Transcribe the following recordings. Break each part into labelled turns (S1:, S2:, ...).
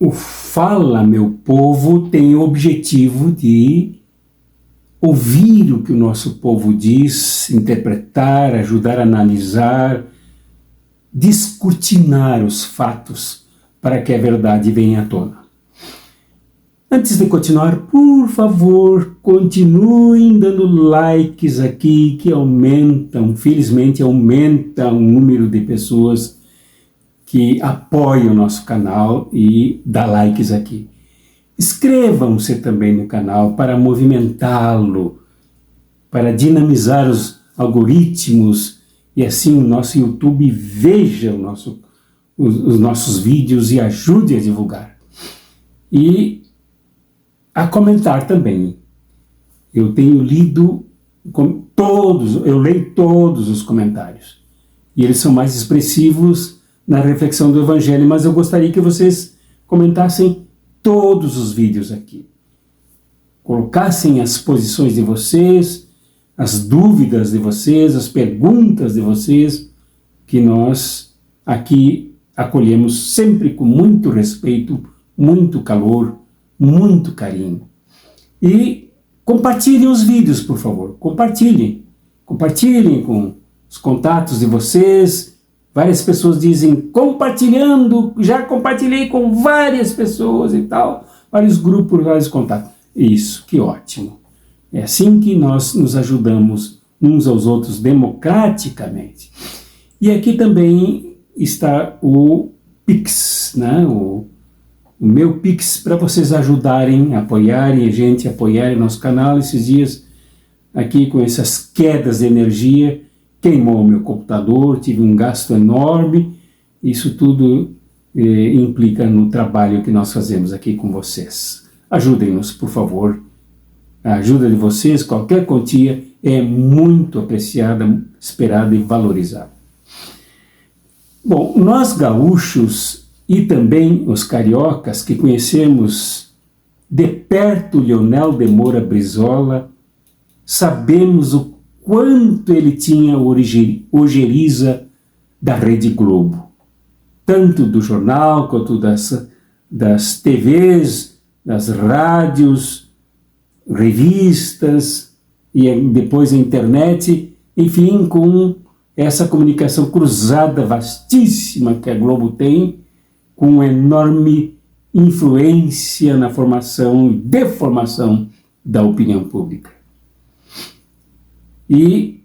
S1: o Fala Meu Povo tem o objetivo de ouvir o que o nosso povo diz, interpretar, ajudar a analisar, descortinar os fatos para que a verdade venha à tona. Antes de continuar, por favor, continuem dando likes aqui, que aumentam, felizmente aumenta o número de pessoas que apoiam o nosso canal e dá likes aqui. Inscrevam-se também no canal para movimentá-lo, para dinamizar os algoritmos e assim o nosso YouTube veja os nossos vídeos e ajude a divulgar. E a comentar também. Eu tenho lido eu leio todos os comentários. E eles são mais expressivos na reflexão do Evangelho, mas eu gostaria que vocês comentassem todos os vídeos aqui. Colocassem as posições de vocês, as dúvidas de vocês, as perguntas de vocês, que nós aqui acolhemos sempre com muito respeito, muito calor, muito carinho. E compartilhem os vídeos, por favor. Compartilhem com os contatos de vocês. Várias pessoas dizem, compartilhando, já compartilhei com várias pessoas e tal, vários grupos, vários contatos. Isso, que ótimo. É assim que nós nos ajudamos uns aos outros democraticamente. E aqui também está o Pix, né? O meu Pix para vocês ajudarem, apoiarem a gente, apoiarem nosso canal. Esses dias aqui com essas quedas de energia, queimou o meu computador, tive um gasto enorme. Isso tudo implica no trabalho que nós fazemos aqui com vocês. Ajudem-nos, por favor. A ajuda de vocês, qualquer quantia, é muito apreciada, esperada e valorizada. Bom, nós gaúchos e também os cariocas que conhecemos de perto Leonel de Moura Brizola, sabemos o quanto ele tinha ojeriza da Rede Globo, tanto do jornal quanto das TVs, das rádios, revistas e depois a internet, enfim, com essa comunicação cruzada vastíssima que a Globo tem, com enorme influência na formação e deformação da opinião pública. E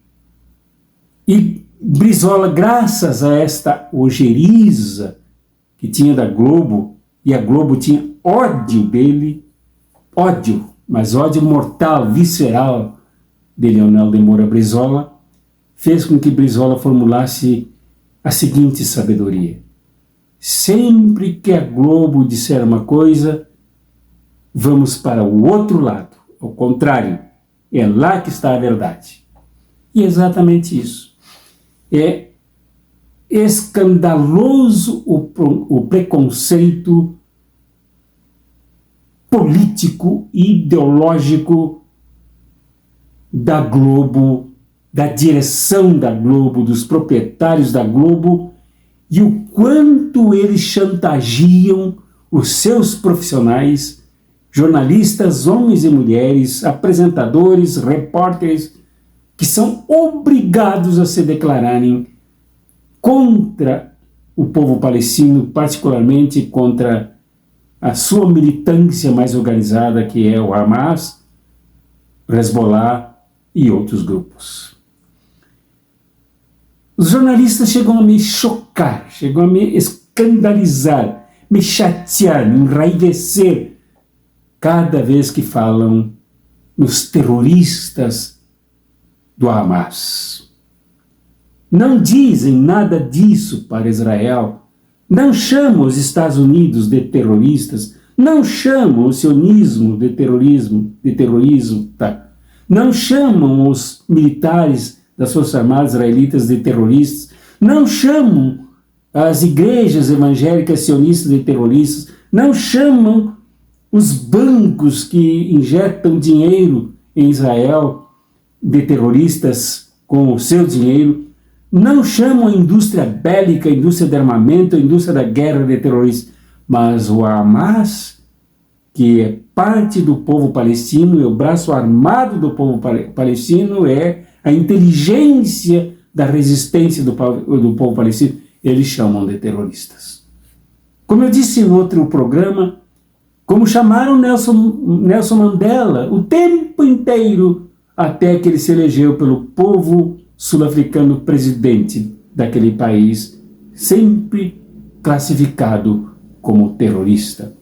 S1: Brizola, graças a esta ojeriza que tinha da Globo, e a Globo tinha ódio dele, ódio, mas ódio mortal, visceral de Leonel de Moura Brizola, fez com que Brizola formulasse a seguinte sabedoria: sempre que a Globo disser uma coisa, vamos para o outro lado, ao contrário, é lá que está a verdade. E exatamente isso. É escandaloso o preconceito político e ideológico da Globo, da direção da Globo, dos proprietários da Globo, e o quanto eles chantagiam os seus profissionais, jornalistas, homens e mulheres, apresentadores, repórteres, que são obrigados a se declararem contra o povo palestino, particularmente contra a sua militância mais organizada, que é o Hamas, o Hezbollah e outros grupos. Os jornalistas chegam a me chocar, chegam a me escandalizar, me chatear, me enraivecer cada vez que falam nos terroristas do Hamas. Não dizem nada disso para Israel, não chamam os Estados Unidos de terroristas, não chamam o sionismo de terrorismo, tá? Não chamam os militares das Forças Armadas israelitas de terroristas, não chamam as igrejas evangélicas sionistas de terroristas, não chamam os bancos que injetam dinheiro em Israel de terroristas com o seu dinheiro, não chamam a indústria bélica, a indústria de armamento, a indústria da guerra de terroristas. mas o Hamas, que é parte do povo palestino, é o braço armado do povo palestino, é a inteligência da resistência do povo palestino, eles chamam de terroristas. Como eu disse no outro programa, como chamaram Nelson Mandela o tempo inteiro até que ele se elegeu pelo povo sul-africano presidente daquele país, sempre classificado como terrorista.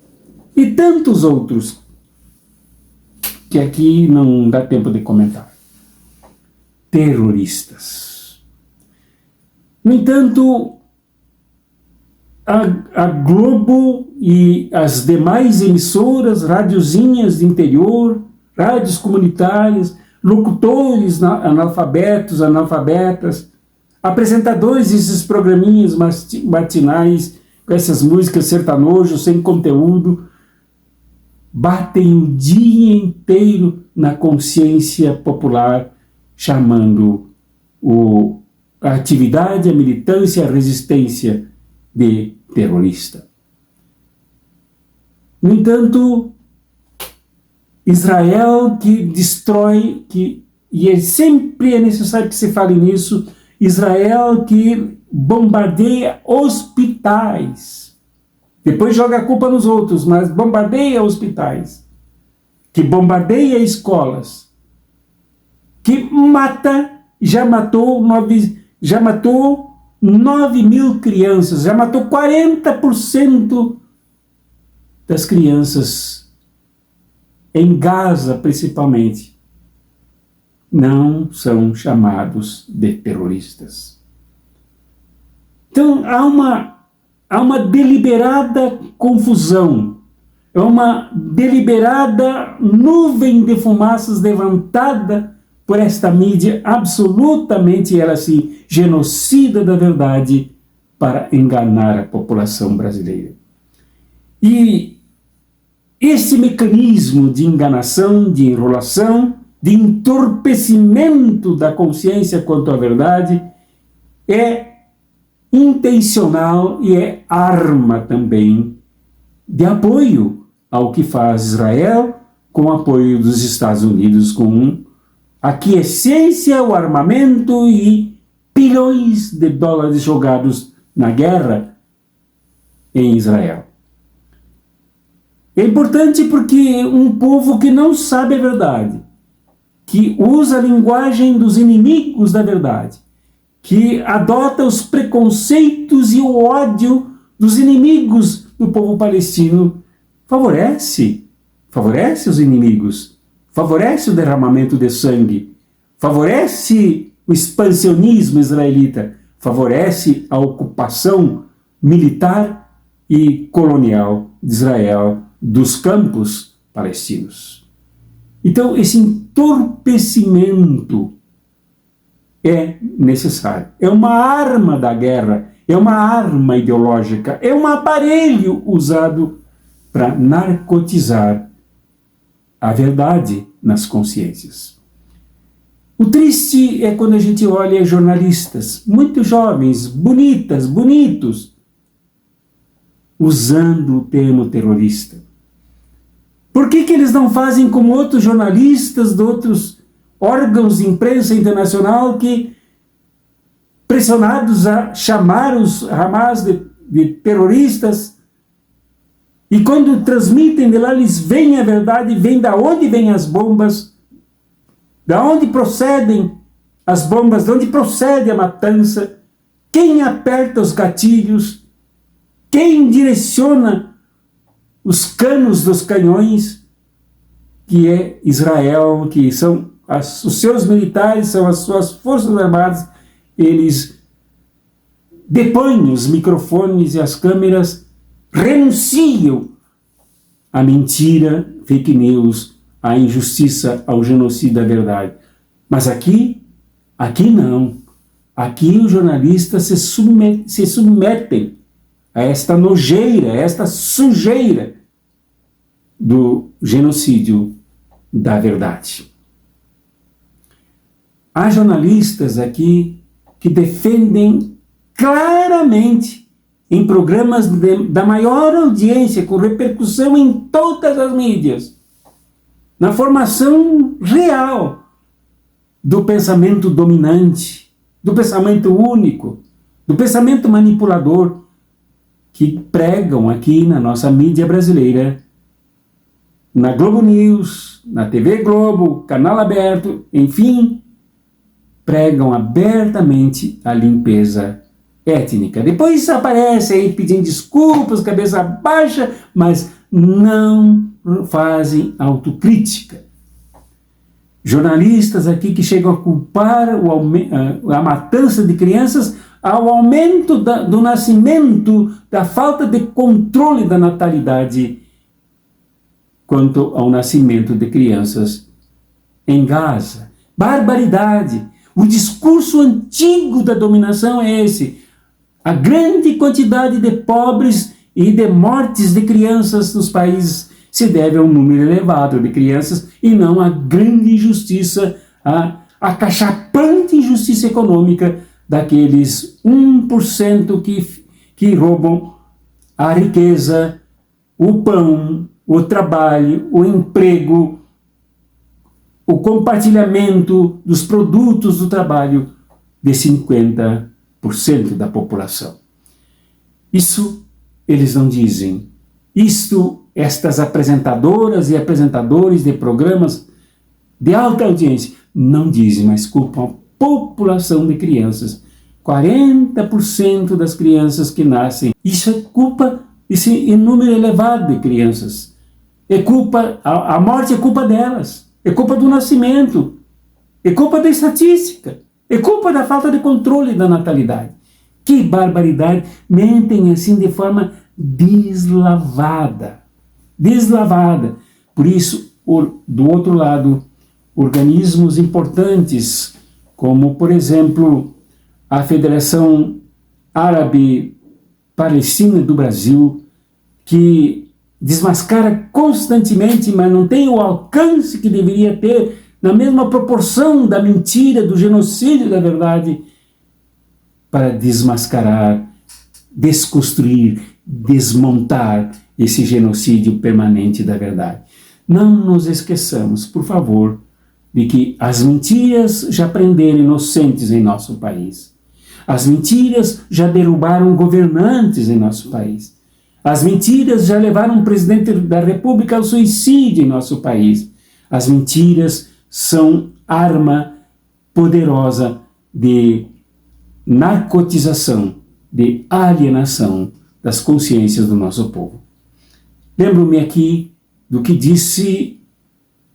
S1: E tantos outros que aqui não dá tempo de comentar. Terroristas. No entanto, a Globo e as demais emissoras, radiozinhas de interior, rádios comunitárias, locutores analfabetas, apresentadores desses programinhas matinais, com essas músicas sertanojos, sem conteúdo, batem o dia inteiro na consciência popular, chamando a atividade, a militância, a resistência de terrorista. No entanto, Israel que destrói, e sempre é necessário que se fale nisso, Israel que bombardeia hospitais, depois joga a culpa nos outros, mas bombardeia hospitais, que bombardeia escolas, que já matou 9 mil crianças, já matou 40% das crianças em Gaza, principalmente, não são chamados de terroristas. Então, há uma deliberada confusão, é uma deliberada nuvem de fumaças levantada por esta mídia absolutamente, ela assim, genocida da verdade para enganar a população brasileira. E esse mecanismo de enganação, de enrolação, de entorpecimento da consciência quanto à verdade é intencional e é arma também de apoio ao que faz Israel, com o apoio dos Estados Unidos, com a aquiescência, o armamento e bilhões de dólares jogados na guerra em Israel. É importante porque um povo que não sabe a verdade, que usa a linguagem dos inimigos da verdade, que adota os preconceitos e o ódio dos inimigos do povo palestino, favorece os inimigos, favorece o derramamento de sangue, favorece o expansionismo israelita, favorece a ocupação militar e colonial de Israel dos campos palestinos. Então, esse entorpecimento é necessário. É uma arma da guerra, é uma arma ideológica, é um aparelho usado para narcotizar a verdade nas consciências. O triste é quando a gente olha jornalistas, muito jovens, bonitos, usando o termo terrorista. Por que eles não fazem como outros jornalistas de outros órgãos de imprensa internacional que, pressionados a chamar os Hamas de terroristas, e quando transmitem de lá, eles veem a verdade, veem de onde vêm as bombas, de onde procedem as bombas, de onde procede a matança, quem aperta os gatilhos, quem direciona os canos dos canhões, que é Israel, que são os seus militares, são as suas forças armadas, eles depõem os microfones e as câmeras, renunciam à mentira, fake news, à injustiça, ao genocídio da verdade. Mas aqui não. Aqui os jornalistas se submetem a esta nojeira, a esta sujeira do genocídio da verdade. Há jornalistas aqui que defendem claramente, em programas da maior audiência, com repercussão em todas as mídias, na formação real do pensamento dominante, do pensamento único, do pensamento manipulador, que pregam aqui na nossa mídia brasileira, na Globo News, na TV Globo, canal aberto, enfim, pregam abertamente a limpeza étnica. Depois aparece aí pedindo desculpas, cabeça baixa, mas não fazem autocrítica. Jornalistas aqui que chegam a culpar a matança de crianças ao aumento do nascimento, da falta de controle da natalidade quanto ao nascimento de crianças em Gaza. Barbaridade! O discurso antigo da dominação é esse. A grande quantidade de pobres e de mortes de crianças nos países se deve a um número elevado de crianças e não à grande injustiça, à acachapante injustiça econômica daqueles 1% que roubam a riqueza, o pão, o trabalho, o emprego, o compartilhamento dos produtos do trabalho de 50% da população. Isso eles não dizem. Estas apresentadoras e apresentadores de programas de alta audiência não dizem, mas culpam a população de crianças. 40% das crianças que nascem. Isso é culpa, esse número elevado de crianças. A morte é culpa delas. É culpa do nascimento. É culpa da estatística. É culpa da falta de controle da natalidade. Que barbaridade! Mentem assim de forma deslavada. Deslavada. Por isso, do outro lado, organismos importantes, como, por exemplo, a Federação Árabe Palestina do Brasil, que desmascara constantemente, mas não tem o alcance que deveria ter, na mesma proporção da mentira, do genocídio da verdade, para desmascarar, desconstruir, desmontar esse genocídio permanente da verdade. Não nos esqueçamos, por favor, de que as mentiras já prenderam inocentes em nosso país. As mentiras já derrubaram governantes em nosso país. As mentiras já levaram o presidente da República ao suicídio em nosso país. As mentiras são arma poderosa de narcotização, de alienação das consciências do nosso povo. Lembro-me aqui do que disse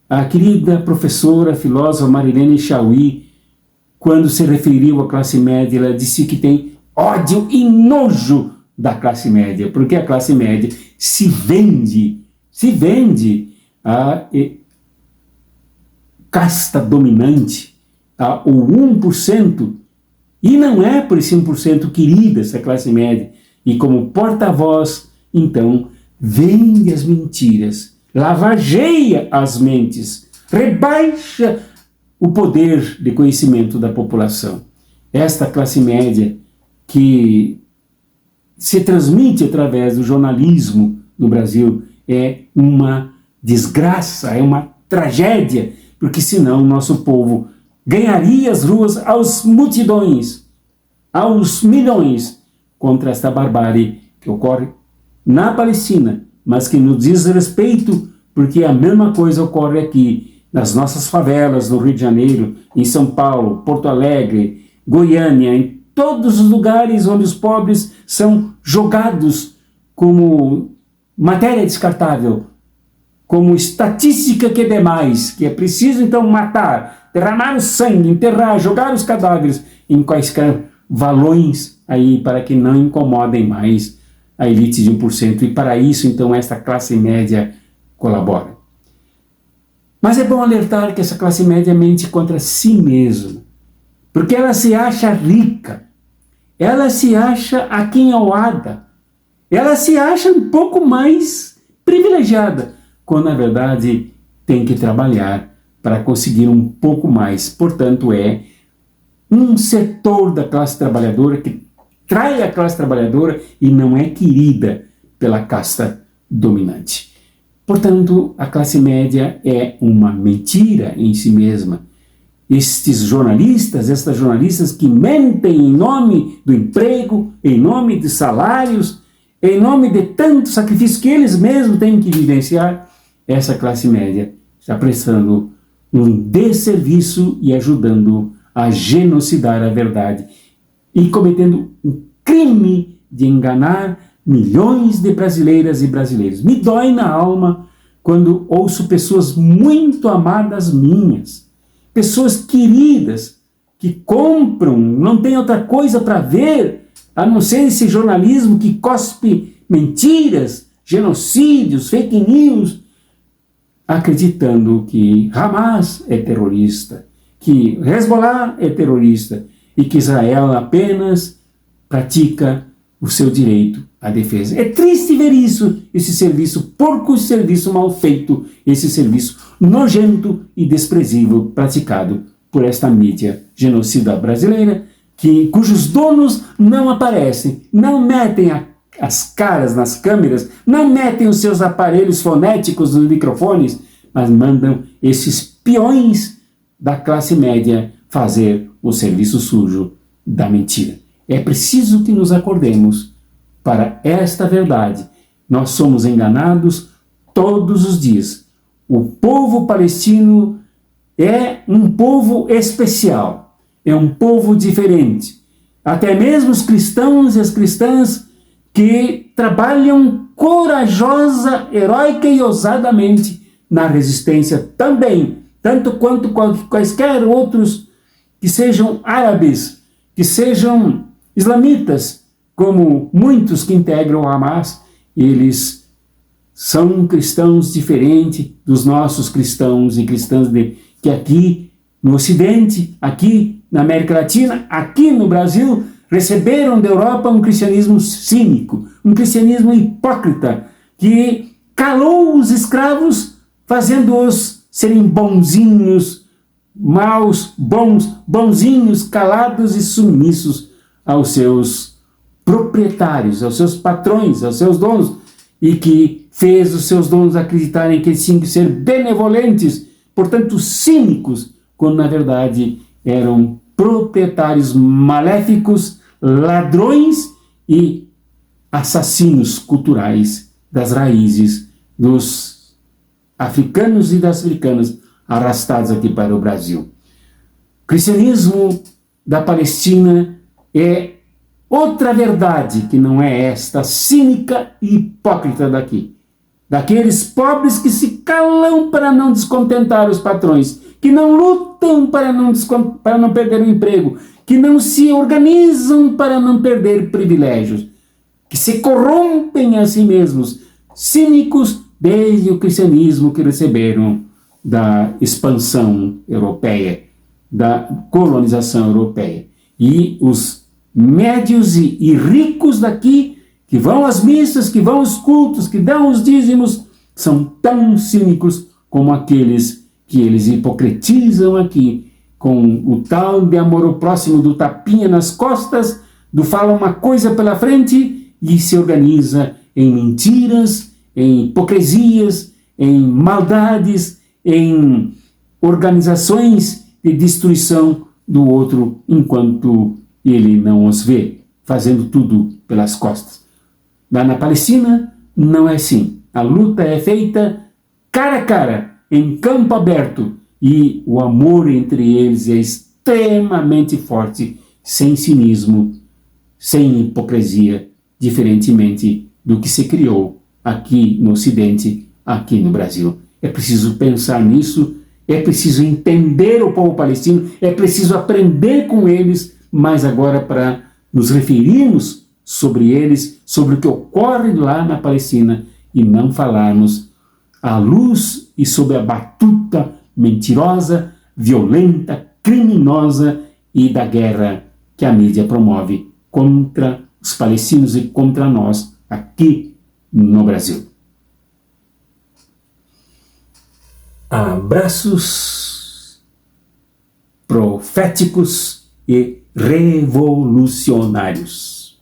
S1: a querida professora, filósofa Marilene Chaui, quando se referiu à classe média. Ela disse que tem ódio e nojo da classe média, porque a classe média se vende a casta dominante, o 1%, e não é por esse 1% querida essa classe média, e como porta-voz, então, vende as mentiras, lavageia as mentes, rebaixa o poder de conhecimento da população. Esta classe média que se transmite através do jornalismo no Brasil é uma desgraça, é uma tragédia, porque senão o nosso povo ganharia as ruas aos multidões, aos milhões, contra esta barbárie que ocorre na Palestina, mas que nos diz respeito, porque a mesma coisa ocorre aqui, nas nossas favelas, no Rio de Janeiro, em São Paulo, Porto Alegre, Goiânia, em todos os lugares onde os pobres são jogados como matéria descartável, como estatística que é demais, que é preciso então matar, derramar o sangue, enterrar, jogar os cadáveres em quaisquer valões aí para que não incomodem mais a elite de 1%, e para isso então esta classe média colabora. Mas é bom alertar que essa classe média mente contra si mesma, porque ela se acha rica, ela se acha aquinhoada, ela se acha um pouco mais privilegiada, quando na verdade tem que trabalhar para conseguir um pouco mais. Portanto, é um setor da classe trabalhadora que atrai a classe trabalhadora e não é querida pela casta dominante. Portanto, a classe média é uma mentira em si mesma. Estas jornalistas que mentem em nome do emprego, em nome de salários, em nome de tanto sacrifício que eles mesmos têm que vivenciar, essa classe média está prestando um desserviço e ajudando a genocidar a verdade e cometendo um crime de enganar milhões de brasileiras e brasileiros. Me dói na alma quando ouço pessoas muito amadas minhas, pessoas queridas, que compram, não tem outra coisa para ver, a não ser esse jornalismo que cospe mentiras, genocídios, fake news, acreditando que Hamas é terrorista, que Hezbollah é terrorista e que Israel apenas pratica o seu direito à defesa. É triste ver isso, esse serviço porco, esse serviço mal feito, esse serviço nojento e desprezível praticado por esta mídia genocida brasileira, cujos donos não aparecem, não metem as caras nas câmeras, não metem os seus aparelhos fonéticos nos microfones, mas mandam esses peões da classe média fazer o serviço sujo da mentira. É preciso que nos acordemos para esta verdade. Nós somos enganados todos os dias. O povo palestino é um povo especial, é um povo diferente. Até mesmo os cristãos e as cristãs que trabalham corajosa, heróica e ousadamente na resistência também, tanto quanto quaisquer outros que sejam árabes, que sejam islamitas, como muitos que integram o Hamas, eles são cristãos diferentes dos nossos cristãos e cristãs que aqui no Ocidente, aqui na América Latina, aqui no Brasil, receberam da Europa um cristianismo cínico, um cristianismo hipócrita, que calou os escravos, fazendo-os serem bonzinhos, maus, bonzinhos, calados e submissos aos seus proprietários, aos seus patrões, aos seus donos, e que fez os seus donos acreditarem que tinham que ser benevolentes, portanto cínicos, quando na verdade eram proprietários maléficos, ladrões e assassinos culturais das raízes dos africanos e das africanas arrastados aqui para o Brasil. O cristianismo da Palestina é outra verdade que não é esta cínica e hipócrita daqui. Daqueles pobres que se calam para não descontentar os patrões, que não lutam para não perder o emprego, que não se organizam para não perder privilégios, que se corrompem a si mesmos, cínicos desde o cristianismo que receberam da expansão europeia, da colonização europeia. E os médios e ricos daqui, que vão às missas, que vão aos cultos, que dão os dízimos, são tão cínicos como aqueles que eles hipocritizam aqui, com o tal de amor ao próximo, do tapinha nas costas, do fala uma coisa pela frente e se organiza em mentiras, em hipocrisias, em maldades, em organizações de destruição do outro enquanto ele não os vê, fazendo tudo pelas costas. Lá na Palestina não é assim. A luta é feita cara a cara, em campo aberto, e o amor entre eles é extremamente forte, sem cinismo, sem hipocrisia, diferentemente do que se criou aqui no Ocidente, aqui no Brasil. É preciso pensar nisso, é preciso entender o povo palestino, é preciso aprender com eles, mas agora para nos referirmos sobre eles, sobre o que ocorre lá na Palestina, e não falarmos à luz e sob a batuta mentirosa, violenta, criminosa e da guerra que a mídia promove contra os palestinos e contra nós aqui no Brasil. Abraços proféticos e revolucionários.